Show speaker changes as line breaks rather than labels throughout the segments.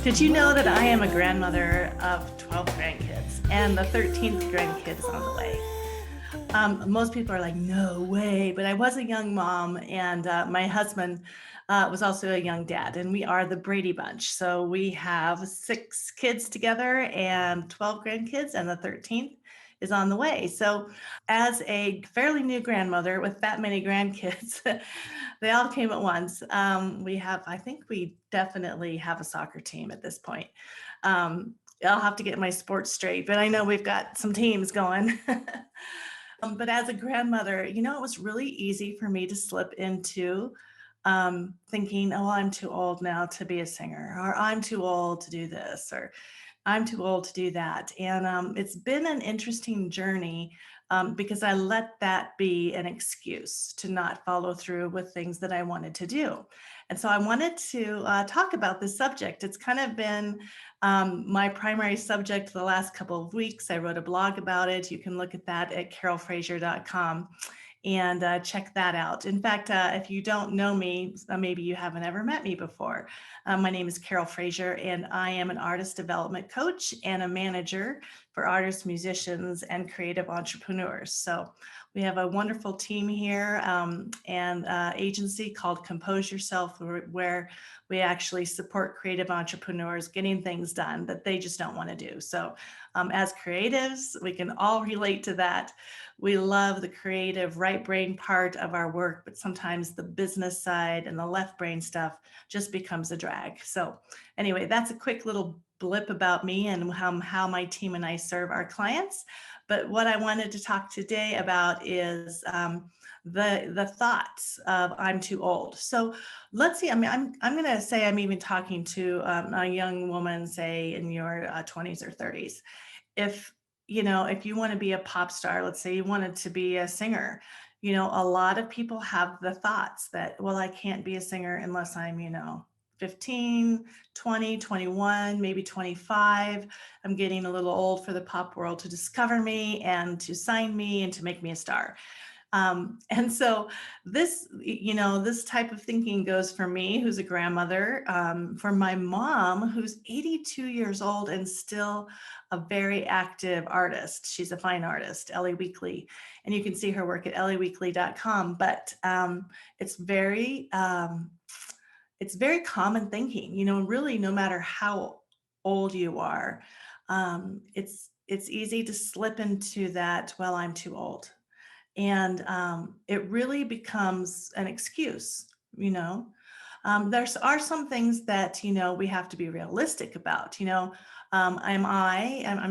Did you know that I am a grandmother of 12 grandkids and the 13th grandkid is on the way? Most people are like, no way. But I was a young mom, and my husband was also a young dad, and we are the Brady Bunch. So we have 6 kids together and 12 grandkids, and the 13th is on the way. So, as a fairly new grandmother with that many grandkids, they all came at once. I think we definitely have a soccer team at this point. Um, I'll have to get my sports straight, but I know we've got some teams going. But as a grandmother, it was really easy for me to slip into thinking, oh, I'm too old now to be a singer, or I'm too old to do this, or I'm too old to do that. And it's been an interesting journey because I let that be an excuse to not follow through with things that I wanted to do. And so I wanted to talk about this subject. It's kind of been my primary subject the last couple of weeks. I wrote a blog about it. You can look at that at carolfrazier.com and check that out. In fact, if you don't know me, maybe you haven't ever met me before. My name is Carol Frazier, and I am an artist development coach and a manager for artists, musicians, and creative entrepreneurs. So we have a wonderful team here and agency called Compose Yourself, where we actually support creative entrepreneurs getting things done that they just don't want to do. So as creatives, we can all relate to that. We love the creative right brain part of our work, but sometimes the business side and the left brain stuff just becomes a drag. So anyway, that's a quick little blip about me and how my team and I serve our clients. But what I wanted to talk today about is the thoughts of I'm too old. So let's see. I mean, I'm going to say I'm even talking to a young woman, say in your 20s or 30s. If you want to be a pop star, let's say you wanted to be a singer, a lot of people have the thoughts that, well, I can't be a singer unless I'm, 15, 20, 21, maybe 25. I'm getting a little old for the pop world to discover me and to sign me and to make me a star. And so this type of thinking goes for me, who's a grandmother, for my mom, who's 82 years old and still a very active artist. She's a fine artist, Ellie Weekly, and you can see her work at ellieweekly.com. But it's very common thinking, really, no matter how old you are, it's easy to slip into that, well, I'm too old. And it really becomes an excuse, you know. There are some things that, we have to be realistic about, I'm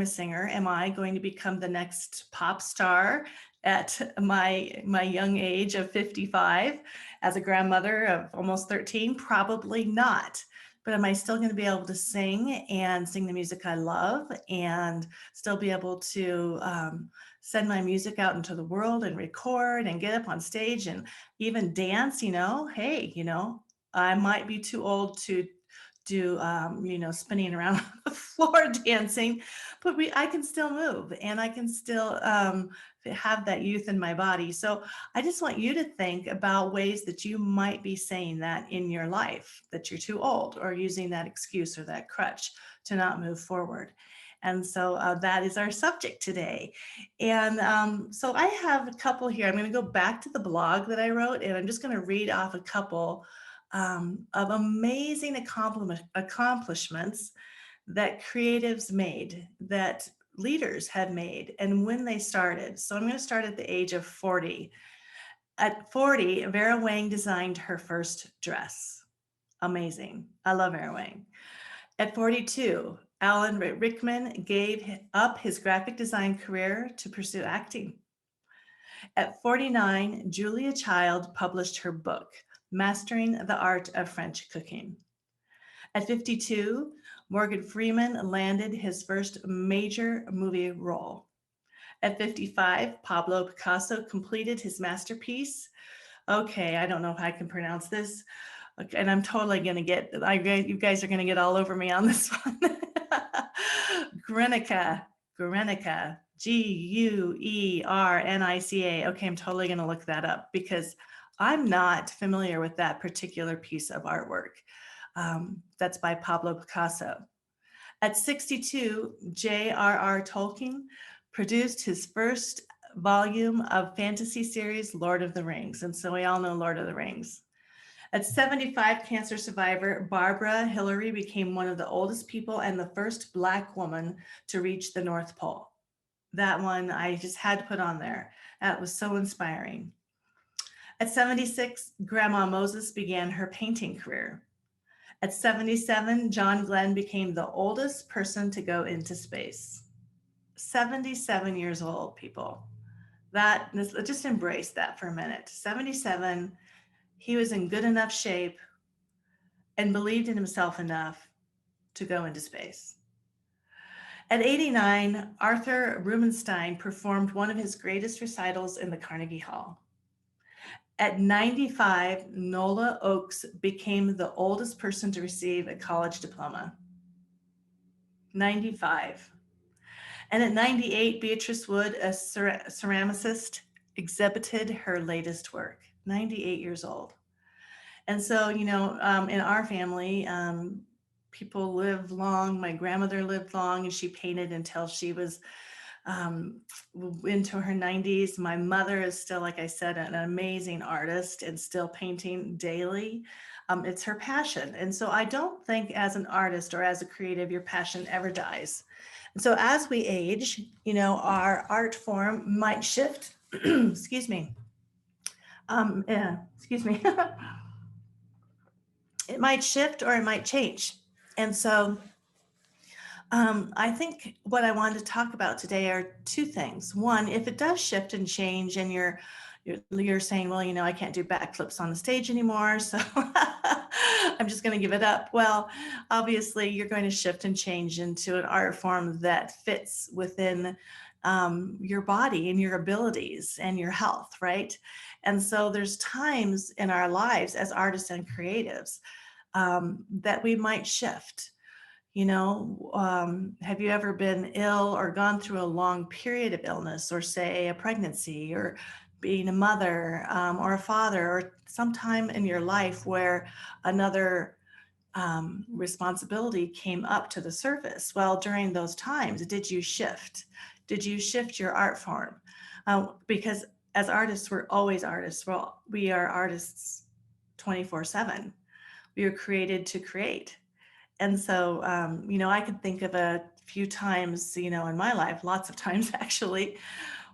a singer, am I going to become the next pop star at my young age of 55 as a grandmother of almost 13? Probably not. But am I still going to be able to sing and sing the music I love and still be able to send my music out into the world and record and get up on stage and even dance? Hey, I might be too old to do spinning around on the floor dancing, but I can still move and I can still have that youth in my body. So I just want you to think about ways that you might be saying that in your life, that you're too old, or using that excuse or that crutch to not move forward. And so that is our subject today. And so I have a couple here. I'm going to go back to the blog that I wrote, and I'm just going to read off a couple of amazing accomplishments that creatives made, that leaders had made, and when they started. So I'm going to start at the age of 40. At 40, Vera Wang designed her first dress. Amazing. I love Vera Wang. At 42, Alan Rickman gave up his graphic design career to pursue acting. At 49, Julia Child published her book, Mastering the Art of French Cooking. At 52, Morgan Freeman landed his first major movie role. At 55, Pablo Picasso completed his masterpiece. Okay, I don't know if I can pronounce this. Okay, and I'm totally going to you guys are going to get all over me on this one. Guernica, Guernica. Okay, I'm totally going to look that up because I'm not familiar with that particular piece of artwork. That's by Pablo Picasso. At 62, J.R.R. Tolkien produced his first volume of fantasy series, Lord of the Rings. And so we all know Lord of the Rings. At 75, cancer survivor Barbara Hillary became one of the oldest people and the first Black woman to reach the North Pole. That one I just had to put on there. That was so inspiring. At 76, Grandma Moses began her painting career. At 77, John Glenn became the oldest person to go into space. 77 years old, people. Just embrace that for a minute. 77, he was in good enough shape and believed in himself enough to go into space. At 89, Arthur Rubinstein performed one of his greatest recitals in the Carnegie Hall. At 95, Nola Oakes became the oldest person to receive a college diploma. 95. And at 98, Beatrice Wood, a ceramicist, exhibited her latest work. 98 years old. And so, in our family, people live long. My grandmother lived long, and she painted until she was um, into her 90s. My mother is still, like I said, an amazing artist and still painting daily. It's her passion. And so I don't think as an artist or as a creative, your passion ever dies. And so as we age, our art form might shift. Excuse me. Excuse me. It might shift or it might change. And so I think what I wanted to talk about today are two things. One, if it does shift and change and you're saying, well, I can't do backflips on the stage anymore, so I'm just going to give it up. Well, obviously you're going to shift and change into an art form that fits within your body and your abilities and your health, right? And so there's times in our lives as artists and creatives that we might shift. Have you ever been ill or gone through a long period of illness, or say a pregnancy, or being a mother or a father, or sometime in your life where another responsibility came up to the surface? Well, during those times, did you shift? Did you shift your art form? Because as artists, we're always artists. Well, we are artists 24/7. We are created to create. And so, I could think of a few times, in my life, lots of times actually,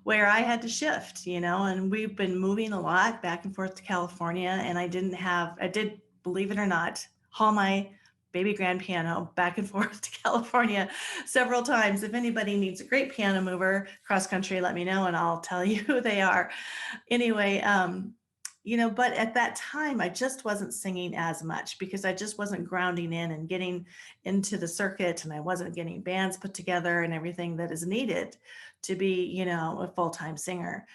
where I had to shift, and we've been moving a lot back and forth to California. And I did, believe it or not, haul my baby grand piano back and forth to California several times. If anybody needs a great piano mover cross country, let me know and I'll tell you who they are. Anyway, but at that time, I just wasn't singing as much because I just wasn't grounding in and getting into the circuit, and I wasn't getting bands put together and everything that is needed to be, a full-time singer.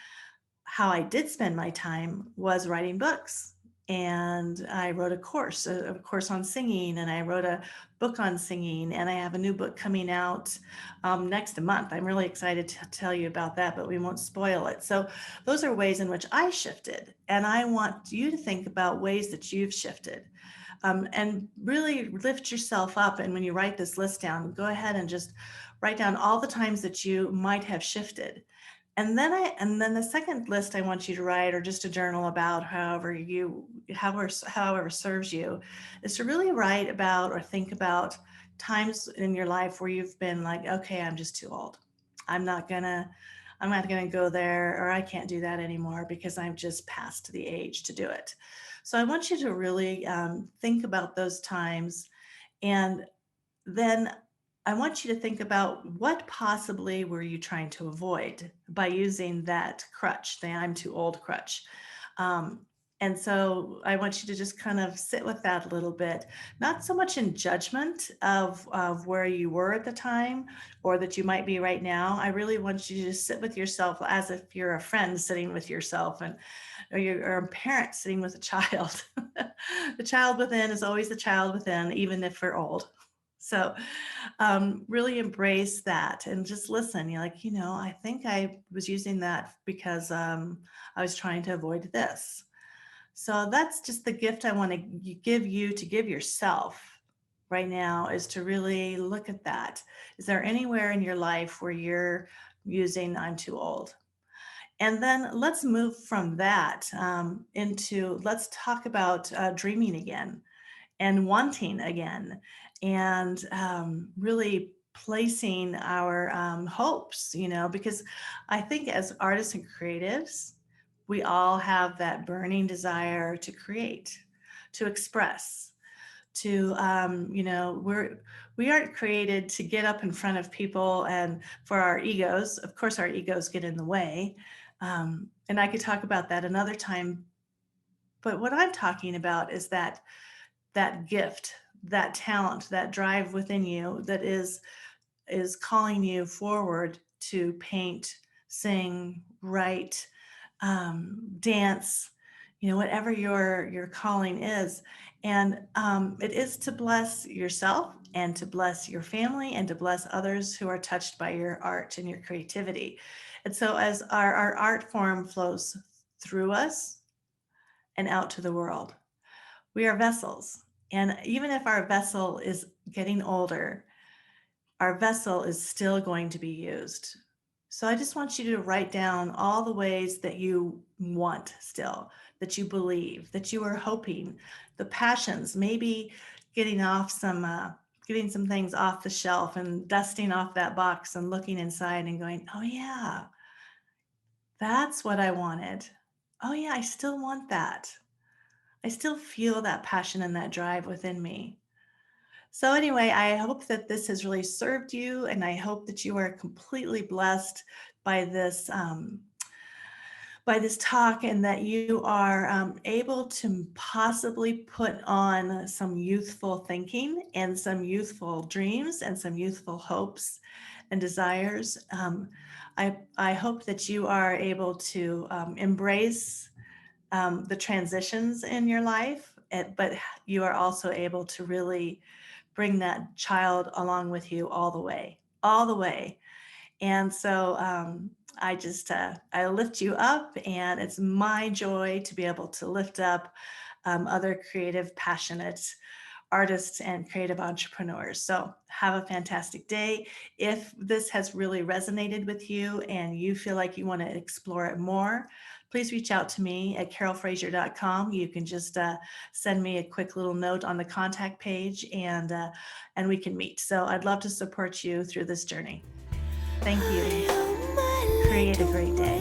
How I did spend my time was writing books. And I wrote a course on singing, and I wrote a book on singing, and I have a new book coming out next month. I'm really excited to tell you about that, but we won't spoil it. So those are ways in which I shifted, and I want you to think about ways that you've shifted, and really lift yourself up. And when you write this list down, go ahead and just write down all the times that you might have shifted. And then the second list I want you to write, or just a journal about however serves you, is to really write about or think about times in your life where you've been like, okay, I'm just too old. I'm not gonna go there, or I can't do that anymore because I'm just past the age to do it. So I want you to really think about those times, and then I want you to think about what possibly were you trying to avoid by using that crutch, the I'm too old crutch. And so I want you to just kind of sit with that a little bit, not so much in judgment of where you were at the time or that you might be right now. I really want you to just sit with yourself as if you're a friend sitting with yourself, or you're a parent sitting with a child. The child within is always the child within, even if we're old. So really embrace that and just listen. You're like, I think I was using that because I was trying to avoid this. So that's just the gift I want to give you to give yourself right now, is to really look at that. Is there anywhere in your life where you're using I'm too old? And then let's move from that into let's talk about dreaming again and wanting again, and really placing our hopes, because I think as artists and creatives, we all have that burning desire to create, to express, to we aren't created to get up in front of people and for our egos. Of course our egos get in the way, and I could talk about that another time, but what I'm talking about is that gift, that talent, that drive within you that is calling you forward to paint, sing, write, dance, whatever your calling is. And it is to bless yourself and to bless your family and to bless others who are touched by your art and your creativity. And so as our art form flows through us and out to the world, we are vessels. And even if our vessel is getting older, our vessel is still going to be used. So I just want you to write down all the ways that you want still, that you believe, that you are hoping, the passions, maybe getting off getting some things off the shelf and dusting off that box and looking inside and going, oh yeah, that's what I wanted. Oh yeah, I still want that. I still feel that passion and that drive within me. So, anyway, I hope that this has really served you, and I hope that you are completely blessed by this talk, and that you are able to possibly put on some youthful thinking and some youthful dreams and some youthful hopes and desires. I hope that you are able to embrace the transitions in your life, but you are also able to really bring that child along with you all the way, all the way. And so I lift you up, and it's my joy to be able to lift up other creative, passionate artists and creative entrepreneurs. So have a fantastic day. If this has really resonated with you and you feel like you want to explore it more, please reach out to me at carolfrazier.com. You can just send me a quick little note on the contact page, and we can meet. So I'd love to support you through this journey. Thank you. Create a great day.